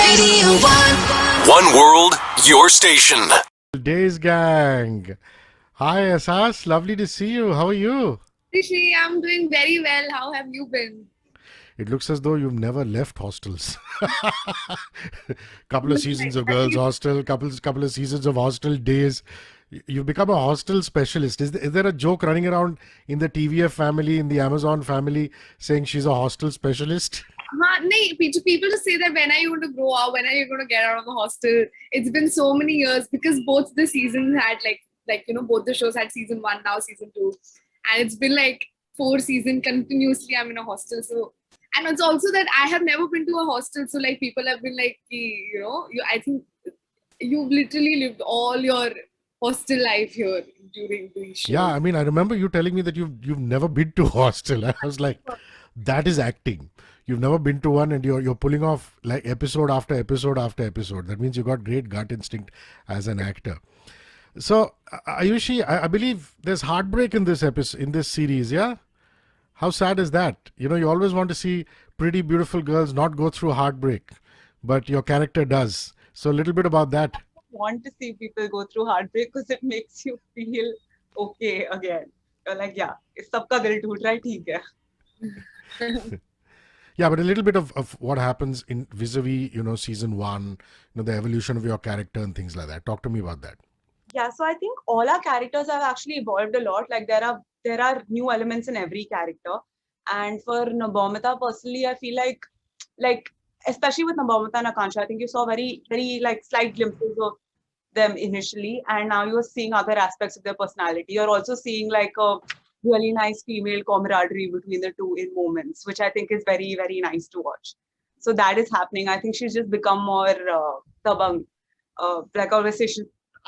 Radio 1. One world, your station. Days gang. Hi Asas, lovely to see you. How are you? Rishi, I'm doing very well. How have you been? It looks as though you've never left hostels. Couple of seasons of girls' hostel, couple of seasons of hostel days. You've become a hostel specialist. Is there a joke running around in the TVF family, in the Amazon family, saying she's a hostel specialist? People just say that when are you going to grow up? When are you going to get out of the hostel? It's been so many years because both the seasons had both the shows had season 1, now season 2, and it's been like 4 seasons continuously. I'm in a hostel, so. And it's also that I have never been to a hostel, so like people have been like, I think you've literally lived all your hostel life here during these shows. Yeah, I mean, I remember you telling me that you've never been to a hostel. I was like, that is acting. You've never been to one, and you're pulling off like episode after episode after episode. That means you got great gut instinct as an actor. So, Ayushi, I believe there's heartbreak in this series, yeah? How sad is that? You always want to see pretty, beautiful girls not go through heartbreak, but your character does. So a little bit about that. I want to see people go through heartbreak because it makes you feel okay again. You're like, yeah, sabka dil toot raha hai, theek hai. Yeah, but a little bit of what happens in vis-a-vis, season 1, the evolution of your character and things like that. Talk to me about that. Yeah, so I think all our characters have actually evolved a lot. Like there are new elements in every character. And for Nabomita personally, I feel like especially with Nabomita and Akansha, I think you saw very, very like slight glimpses of them initially. And now you're seeing other aspects of their personality. You're also seeing like a really nice female camaraderie between the two in moments, which I think is very, very nice to watch. So that is happening. I think she's just become more tabang. Like I always say, she's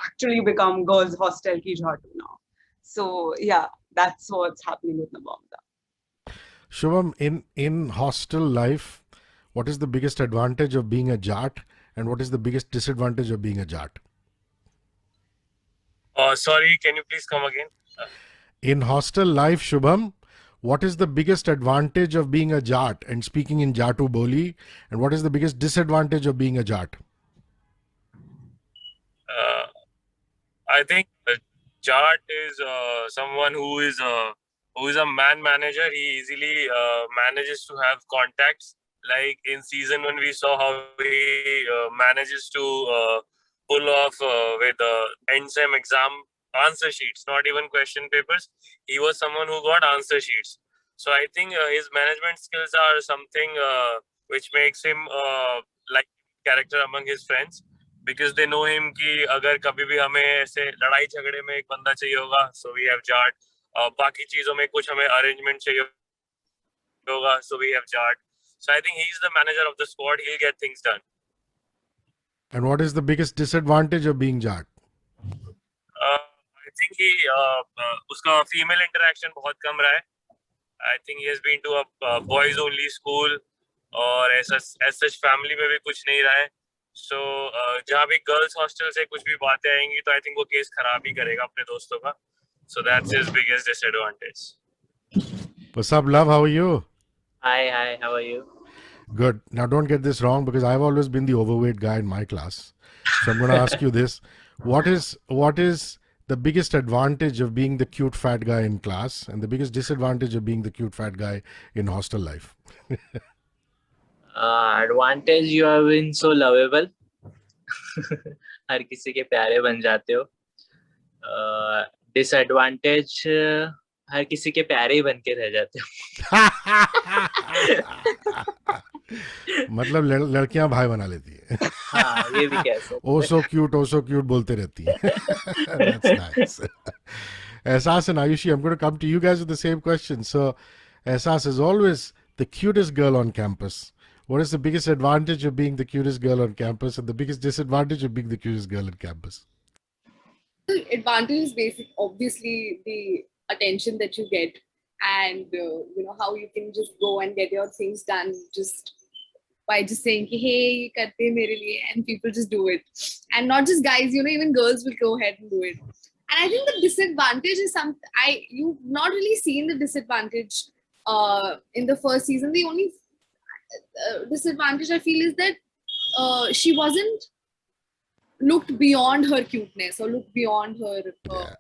actually become girls' hostel ki jhatu now. So yeah, that's what's happening with Nabomita. Shubham, in hostel life, what is the biggest advantage of being a Jat, and what is the biggest disadvantage of being a Jat? Sorry, can you please come again? In hostel life, Shubham, what is the biggest advantage of being a Jat and speaking in Jatu Boli, and what is the biggest disadvantage of being a Jat? I think Jat is someone who is a man manager. He easily manages to have contacts. Like in season 1, we saw how he manages to pull off with NSEM exam answer sheets, not even question papers. He was someone who got answer sheets. So I think his management skills are something which makes him like character among his friends. Because they know him कि अगर कभी भी हमें ऐसे लड़ाई झगड़े में एक बंदा चाहिए होगा, so we have Jat. बाकी चीजों में कुछ हमें arrangement चाहिए होगा, so we have Jat. So I think he's the manager of the squad. He'll get things done. And what is the biggest disadvantage of being Jat? I think उसका female interaction बहुत कम रहा है. I think he has been to a boys only school और as such family में भी कुछ नहीं रहा है. So जहाँ भी गर्ल्स हॉस्टल से कुछ भी बातें आएंगी तो आई थिंक वो केस खराब ही करेगा अपने दोस्तों का. So that's his biggest disadvantage. What's up, love? How are you? Hi, how are you? Good. Now don't get this wrong, because I've always been the overweight guy in my class. So I'm going to ask you this. What is the biggest advantage of being the cute fat guy in class, and the biggest disadvantage of being the cute fat guy in hostel life? Advantage, you have been so lovable. हर किसी के प्यारे बन जाते हो. Disadvantage, हर किसी के प्यारे ही बन के रह जाते हो. मतलब लड़कियां भाई बना लेती है. हाँ, ये भी कह सकते. Oh so cute बोलते रहती है. That's nice. Ehsaas and Ayushi, I'm going to come to you guys with the same question. So Ehsaas is always the cutest girl on campus. What is the biggest advantage of being the cutest girl on campus, and the biggest disadvantage of being the cutest girl on campus? The advantage is obviously the attention that you get, and how you can just go and get your things done just by just saying कि hey ये करते हैं मेरे लिए, and people just do it. And not just guys, even girls will go ahead and do it. And I think the disadvantage is you've not really seen the disadvantage in the first season. The only disadvantage I feel is that she wasn't looked beyond her cuteness or looked beyond her Yeah.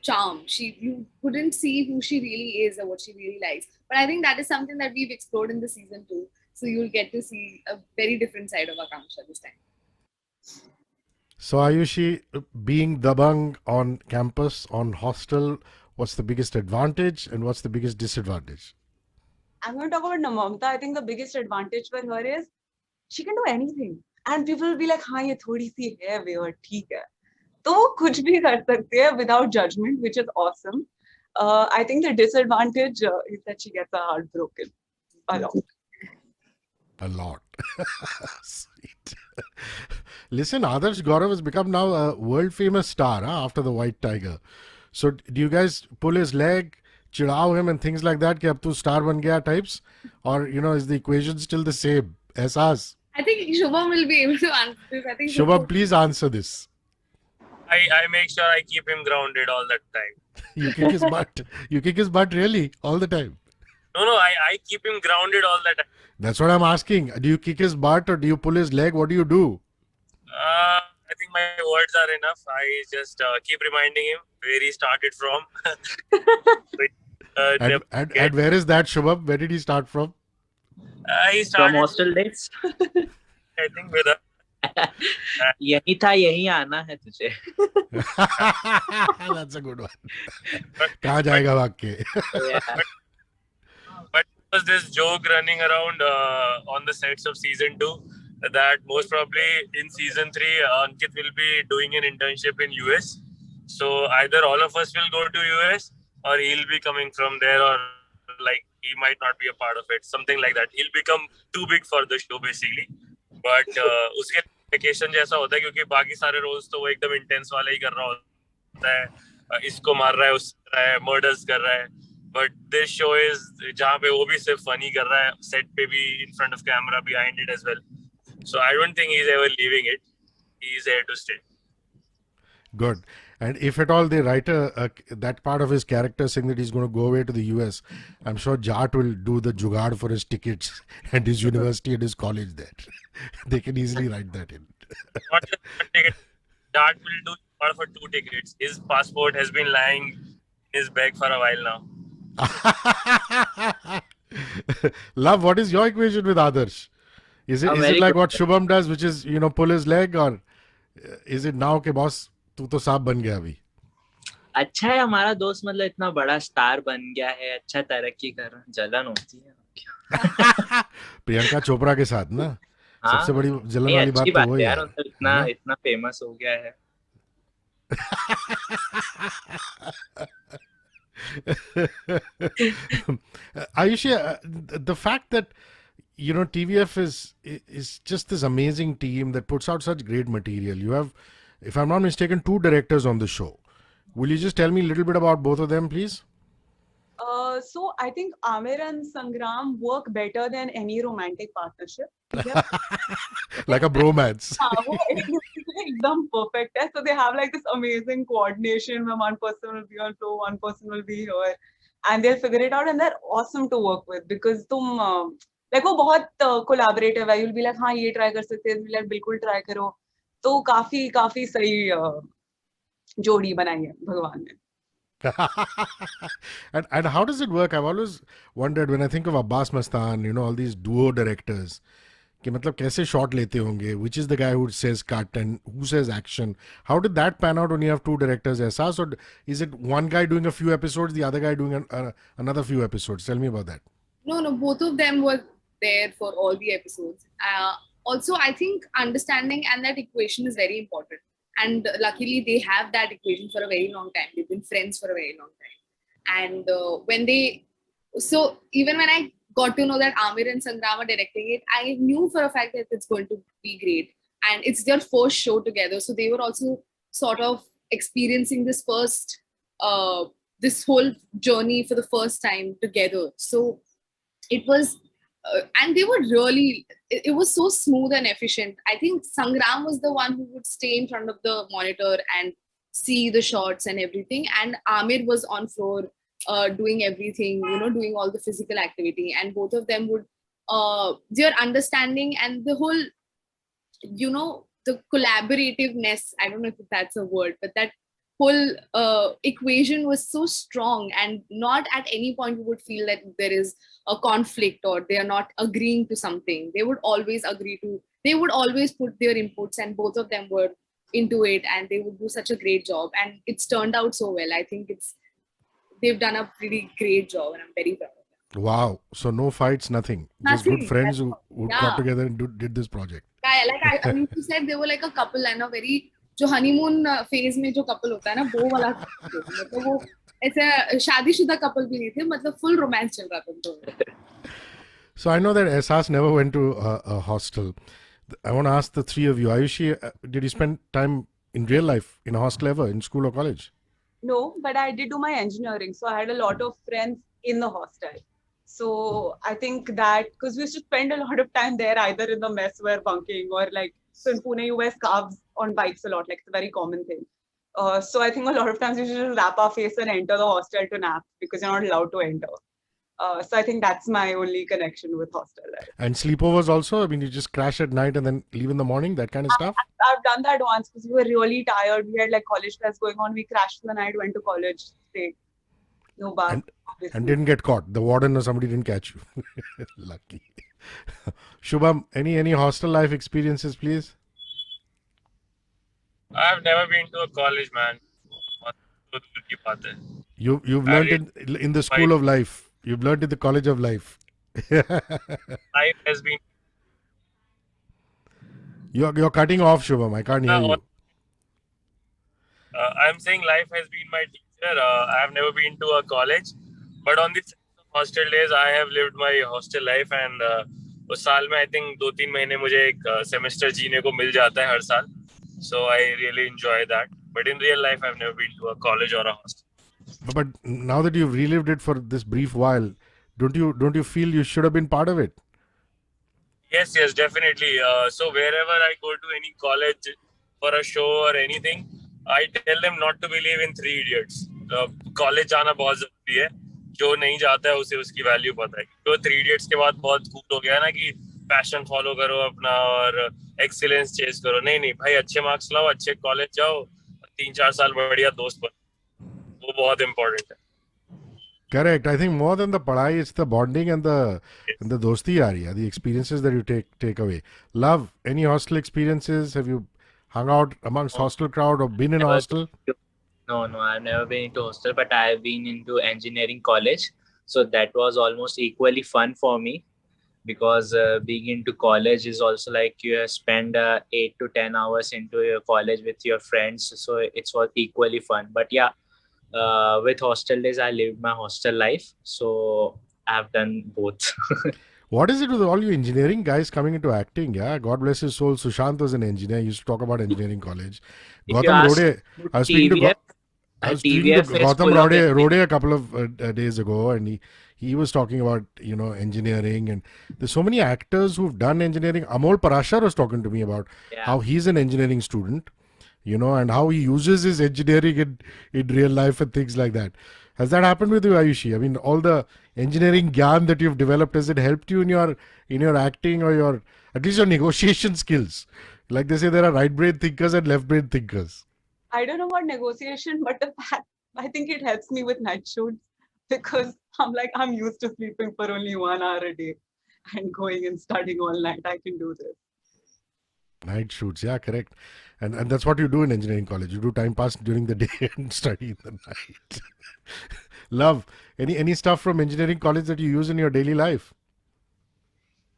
charm. You couldn't see who she really is or what she really likes. But I think that is something that we've explored in the season 2. So you'll get to see a very different side of Akanksha this time. So Ayushi, being Dabang on campus, on hostel, what's the biggest advantage and what's the biggest disadvantage? I'm going to talk about Namamta. I think the biggest advantage for her is she can do anything. And people will be like, हाँ ये थोड़ी सी है weird, ठीक है. तो वो कुछ भी कर सकती है without judgment, which is awesome. I think the disadvantage is that she gets her heart broken a lot. A lot. Sweet. Listen, Adarsh Gaurav has become now a world famous star after the White Tiger. So do you guys pull his leg, chidao him and things like that कि अब तू star बन गया types? Or, is the equation still the same? एहसास? I think Shubham will be able to answer this. I think Shubham, please answer this. I make sure I keep him grounded all the time. You kick his butt. You kick his butt really all the time. No, I keep him grounded all the time. That's what I'm asking. Do you kick his butt or do you pull his leg? What do you do? I think my words are enough. I just keep reminding him where he started from. And where is that, Shubham? Where did he start from? He From started, hostel days. I think, with यही था, यही आना है तुझे. That's a good one. कहाँ जाएगा भाग के? Yeah. But there was this joke running around on the sets of season 2 that most probably in season 3 Ankit will be doing an internship in US. So either all of us will go to US or he'll be coming from there, or like he might not be a part of it, something like that. He'll become too big for the show basically. But उसके vacation जैसा होता है क्योंकि बाकी सारे roles तो वो एकदम intense वाला ही कर रहा होता है, इसको मार रहा है, उसको रहा है, murders कर रहा है. But this show is जहाँ पे वो भी सिर्फ funny कर रहा है, set पे भी, in front of camera, behind it as well. So I don't think he's ever leaving it. He's here to stay. Good. And if at all they write that part of his character saying that he's going to go away to the US, I'm sure Jat will do the jugaad for his tickets and his university and his college there. They can easily write that in. Not just one ticket. Jat will do all for 2 tickets. His passport has been lying in his bag for a while now. Love, what is your equation with Adarsh? Is it very like good. what Shubham does, which is, pull his leg, or is it now के boss तू तो सांप बन गया अभी? अच्छा है हमारा दोस्त, मतलब इतना बड़ा स्टार बन गया है, अच्छा तरक्की कर रहा है, जलन होती है. प्रियंका चोपड़ा के साथ ना, हाँ, सबसे बड़ी जलन नहीं, वाली बात अच्छी तो बात वही है है. यार, मतलब इतना फेमस हो गया है. Ayushi, the fact that TVF is just this amazing team that puts out such great material. You have, if I'm not mistaken, 2 directors on the show. Will you just tell me a little bit about both of them, please? So I think Amir and Sangram work better than any romantic partnership. Like a bromance. हाँ, वो एकदम perfect है. So they have like this amazing coordination where one person will be on floor, one person will be here, and they'll figure it out, and they're awesome to work with because तुम like वो बहुत collaborative है. You'll be like हाँ ये try कर सकते हैं, like बिल्कुल try करो. तो काफी सही जोड़ी बनाई है भगवान ने. And how does it work? I've always wondered when I think of Abbas Mastan, all these duo directors, कि मतलब कैसे shot लेते होंगे, which is the guy who says cut and who says action. How did that pan out when you have 2 directors? Aisas, or is it one guy doing a few episodes, the other guy doing another few episodes? Tell me about that. No, both of them were there for all the episodes. Also, I think understanding and that equation is very important. And luckily, they have that equation for a very long time. They've been friends for a very long time. And even when I got to know that Amir and Sangram are directing it, I knew for a fact that it's going to be great. And it's their first show together. So they were also sort of experiencing this whole journey for the first time together. So it was, and they were really, it was so smooth and efficient. I think Sangram was the one who would stay in front of the monitor and see the shots and everything. And Amir was on floor doing everything, doing all the physical activity. And both of them would, their understanding and the whole you know, the collaborativeness, I don't know if that's a word, but that whole equation was so strong, and not at any point you would feel that there is a conflict or they are not agreeing to something. They would always they would always put their inputs, and both of them were into it, and they would do such a great job, and it's turned out so well. I think they've done a pretty great job, and I'm very proud of them. Wow. So no fights, nothing. Just good Nothing. friends who got Yeah. together and did this project. Yeah, like I mean, you said they were like a couple, and a very जो honeymoon phase में जो couple होता है ना, वो वाला couple थे. मतलब वो ऐसे शादीशुदा कपल भी नहीं थे, मतलब फुल रोमांस चल रहा था उन दोनों में. So I know that Ehsaas never went to a hostel. I want to ask the three of you. Ayushi, did you spend time in real life in a hostel ever, in school or college? No, but I did do my engineering, so I had a lot of friends in the hostel. So I think that because we used to spend a lot of time there, either in the mess we're bunking, or like, so in Pune you wear scarves on bikes a lot, like it's a very common thing. So I think a lot of times we should just wrap our face and enter the hostel to nap because you're not allowed to enter. So I think that's my only connection with hostel life. And sleepovers also? I mean, you just crash at night and then leave in the morning, that kind of stuff? I've done that once because we were really tired. We had like college class going on. We crashed the night, went to college, stayed. No bath. And didn't get caught. The warden or somebody didn't catch you. Lucky. Shubham, any hostel life experiences, please? I've never been to a college, man. You've learned in the school of life. You've learned in the college of life. Life has been. You're cutting off, Shubham. I can't hear you. I'm saying life has been my teacher. I have never been to a college, but on the hostel days, I have lived my hostel life, and उस साल में I think 2-3 महीने मुझे एक semester जीने को मिल जाता है हर साल. So I really enjoy that. But in real life, I've never been to a college or a hostel. But now that you've relived it for this brief while, don't you feel you should have been part of it? Yes, definitely. So wherever I go to any college for a show or anything, I tell them not to believe in Three Idiots. College जाना बहुत जरूरी है. जो नहीं जाता है उसे उसकी वैल्यू पता है. तो Three Idiots के बाद बहुत cool हो गया ना कि पैशन फॉलो करो अपना और एक्सीलेंस चेस करो. नहीं भाई, अच्छे मार्क्स लाओ, अच्छे कॉलेज जाओ, 3-4 साल बढ़िया दोस्त बनो. वो बहुत इम्पोर्टेंट है. Correct. I think more than the padhai, it's the bonding and the dosti area, the experiences that you take away. Love, any hostel experiences? Have you hung out amongst hostel crowd or been in a hostel? No, I've never been into hostel, but I've been into engineering college. So that was almost equally fun for me because being into college is also like you spend 8 to 10 hours into your college with your friends. So it's all equally fun. But yeah, with hostel days, I lived my hostel life. So I've done both. What is it with all you engineering guys coming into acting? Yeah, God bless his soul. Sushant was an engineer. He used to talk about engineering college. Gautam Rode. I was speaking to Gautam Rode a couple of days ago, and he was talking about engineering, and there's so many actors who've done engineering. Amol Parashar was talking to me about how he's an engineering student, and how he uses his engineering in real life and things like that. Has that happened with you, Ayushi? I mean, all the engineering gyan that you've developed, has it helped you in your acting or at least your negotiation skills? Like they say, there are right brain thinkers and left brain thinkers. I don't know about negotiation, but the fact, I think it helps me with night shoots because I'm used to sleeping for only 1 hour a day and going and studying all night. I can do this. Night shoots, yeah, correct. And that's what you do in engineering college. You do time pass during the day and study in the night. Love, any stuff from engineering college that you use in your daily life?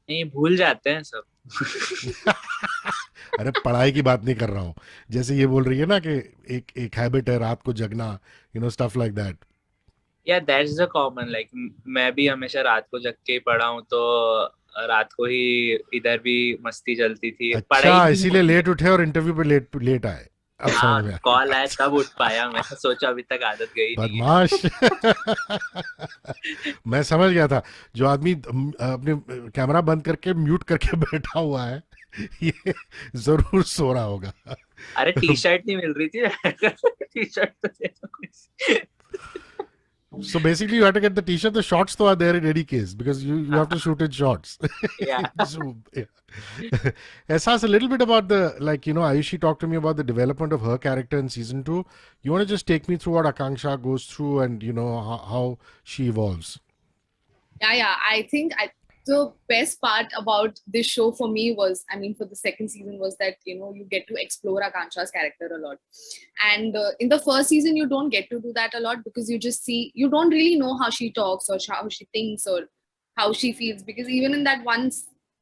नहीं, भूल जाते हैं सब. अरे पढ़ाई की बात नहीं कर रहा हूँ. जैसे ये बोल रही है ना कि एक हैबिट है रात को जगना, stuff like that. Yeah, that's the common. Like मैं भी हमेशा रात को जग के ही पढ़ा हूँ, तो रात को ही इधर भी मस्ती चलती थी. अच्छा, इसीलिए लेट उठे और इंटरव्यू पे लेट आए. अब समझ में कॉल आया तब उठ पाया. मैं सोचा अभी तक आदत गई नहीं. बदमाश. मैं समझ गया था जो आदमी अपने कैमरा बंद करके म्यूट करके बैठा हुआ है, ये जरूर सो रहा होगा. अरे टी शर्ट नहीं मिल रही थी. टी शर्ट तो So basically, you have to get the t-shirt. The shorts though are there in any case because you have to shoot in shorts. Yeah. So, yeah. Ehsaas, a little bit about the, like, Ayushi talked to me about the development of her character in season 2. You want to just take me through what Akanksha goes through and, how she evolves? Yeah. I think the best part about this show for me was, for the second season, was that, you get to explore Akanksha's character a lot. And in the first season, you don't get to do that a lot because you don't really know how she talks or how she thinks or how she feels. Because even in that one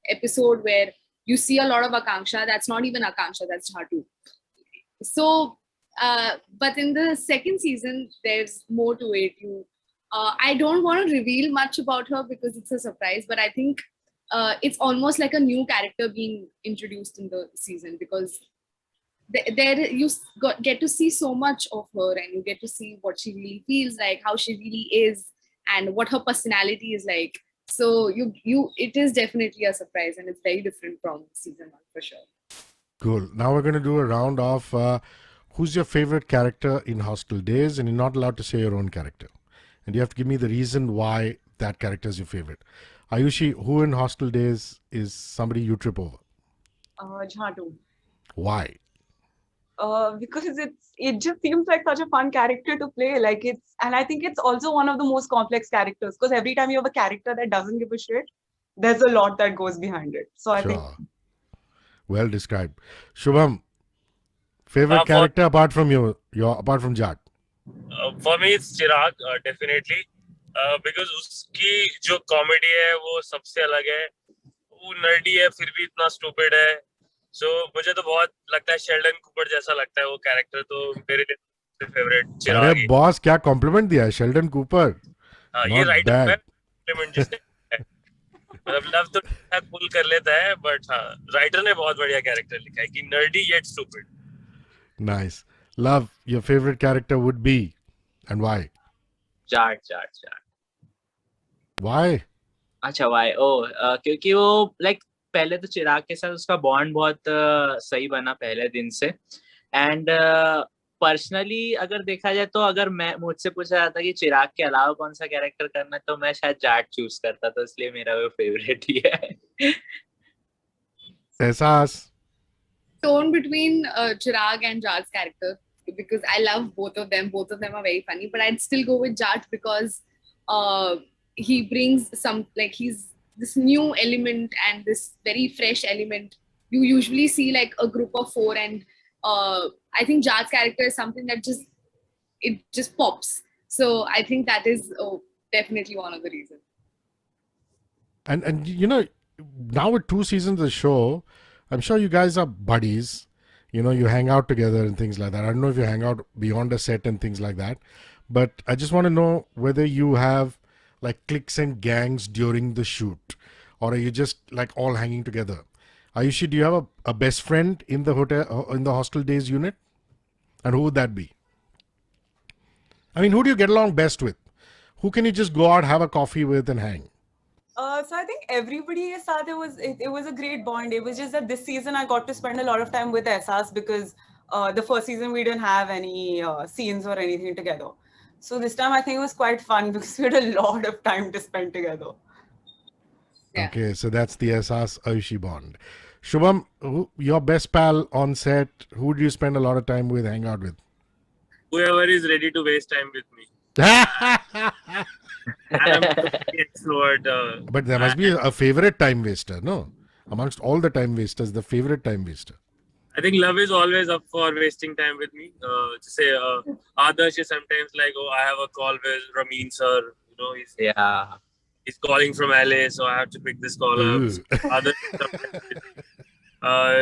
episode where you see a lot of Akanksha, that's not even Akanksha, that's Jhatu. So, but in the second season, there's more to it. I don't want to reveal much about her because it's a surprise, but I think it's almost like a new character being introduced in the season because there you get to see so much of her and you get to see what she really feels like, how she really is, and what her personality is like. So it is definitely a surprise and it's very different from season 1 for sure. Cool. Now we're going to do a round of who's your favorite character in Hostel Days, and you're not allowed to say your own character. And you have to give me the reason why that character is your favorite. Ayushi, who in Hostel Days is somebody you trip over? Jhatu. Why? Because it just seems like such a fun character to play. And I think it's also one of the most complex characters because every time you have a character that doesn't give a shit, there's a lot that goes behind it. So I think. Well described. Shubham, favorite character apart from apart from Jat? For me, it's Chirag, definitely. Because उसकी जो comedy है वो सबसे अलग है. वो nerdy है फिर भी इतना stupid है. So मुझे तो बहुत लगता है शेल्डन कूपर जैसा लगता है वो कैरेक्टर, तो मेरे फेवरेट चिराग. अरे बॉस क्या कॉम्प्लीमेंट दिया है शेल्डन कूपर. ये राइटर है कॉम्प्लीमेंट जिसने मतलब लव तो पुल कर लेता है बट हाँ राइटर ने बहुत बढ़िया कैरेक्टर लिखा है कि nerdy yet stupid. Nice. Love, your favourite character would be and why? Jat. Why? अच्छा व्हाई? क्योंकि वो पहले तो चिराग के साथ उसका बॉन्ड बहुत सही बना पहले दिन से. एंड पर्सनली अगर देखा जाए तो अगर मुझसे पूछा जाता कि चिराग के अलावा कौन सा कैरेक्टर करना है तो मैं शायद जाट चूज करता, तो इसलिए मेरा वो फेवरेट ही है. एहसास? Torn between Chirag and Jat's character because I love both of them. Both of them are very funny, but I'd still go with Jat because he brings he's this new element and this very fresh element. You usually see a group of 4 and I think Jat's character is something that just pops. So I think that is definitely one of the reasons. And now with 2 seasons of the show, I'm sure you guys are buddies. You hang out together and things like that. I don't know if you hang out beyond a set and things like that. But I just want to know whether you have cliques and gangs during the shoot, or are you just all hanging together? Ayushi, do you have a best friend in the hotel, in the Hostel Days unit? And who would that be? I mean, who do you get along best with? Who can you just go out, have a coffee with and hang? So I think everybody said it was a great bond. It was just that this season I got to spend a lot of time with Ehsaas because the first season we didn't have any scenes or anything together. So this time I think it was quite fun because we had a lot of time to spend together. Yeah. Okay, so that's the Ehsaas Ayushi bond. Shubham, your best pal on set, who do you spend a lot of time with, hang out with? Whoever is ready to waste time with me. I'm extrovert. But there must be a favorite time waster, no? Amongst all the time wasters, the favorite time waster. I think Love is always up for wasting time with me. Adarsh is sometimes I have a call with Ramin sir. He's calling from LA, so I have to pick this call up.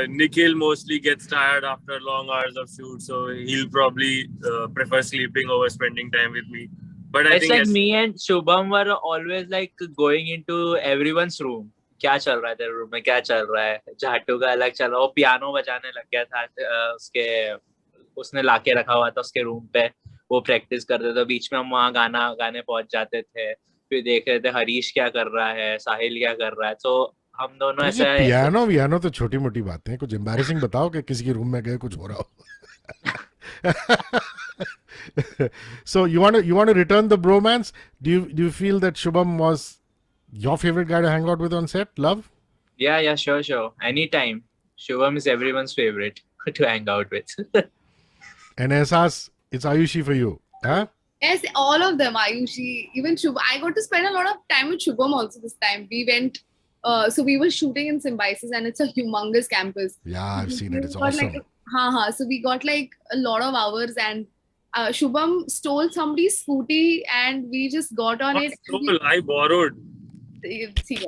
Nikhil mostly gets tired after long hours of shoot, so he'll probably prefer sleeping over spending time with me. But I think me and Shubham were always going into everyone's room. क्या चल रहा है तेरे room में, क्या चल रहा है? जाटू का अलग चल रहा, वो पियानो बजाने लग गया था, उसने लाके रखा हुआ था उसके रूम पे, वो प्रैक्टिस करते थे. बीच में हम वहाँ गाने पहुंच जाते थे, फिर देख रहे थे हरीश क्या कर रहा है, साहिल क्या कर रहा है. तो हम दोनों ऐसे पियानो तो छोटी मोटी बातें हैं. कुछ एम्बैरेसिंग बताओ कि किसी के रूम में गए कुछ हो रहा हो. So you want to return the bromance? Do you feel that Shubham was your favorite guy to hang out with on set? Love? Yeah, sure. Anytime. Shubham is everyone's favorite to hang out with. And Ehsaas, it's Ayushi for you, huh? Yes, all of them, Ayushi, even Shubham. I got to spend a lot of time with Shubham also this time. We went, so we were shooting in Symbiosis, and it's a humongous campus. Yeah, I've seen it. It's We got awesome. so we got like a lot of hours, and Shubham stole somebody's scooty, and we just got on it. and Stole, I borrowed. See,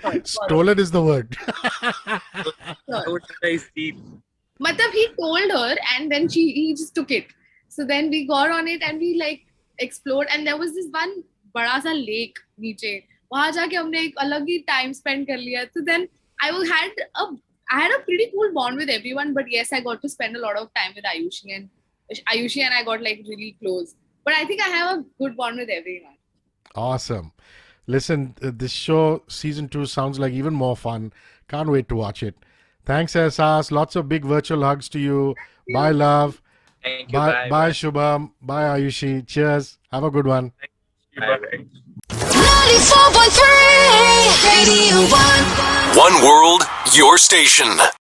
sorry, Stolen is the word. How did I see? Matlab, he told her, and then he just took it. So then we got on it and we like explored, and there was this one बड़ा सा lake नीचे. वहाँ जाके हमने एक अलग ही time spend कर लिया. So then I had a pretty cool bond with everyone, but yes, I got to spend a lot of time with Ayushi and I got like really close. But I think I have a good bond with everyone. Awesome. Listen, this show, season 2, sounds like even more fun. Can't wait to watch it. Thanks, Ehsaas. Lots of big virtual hugs to you. Bye, love. Thank you. Bye, Shubham. Bye, Ayushi. Cheers. Have a good one. Bye. 94.3 Radio 1. One world, your station.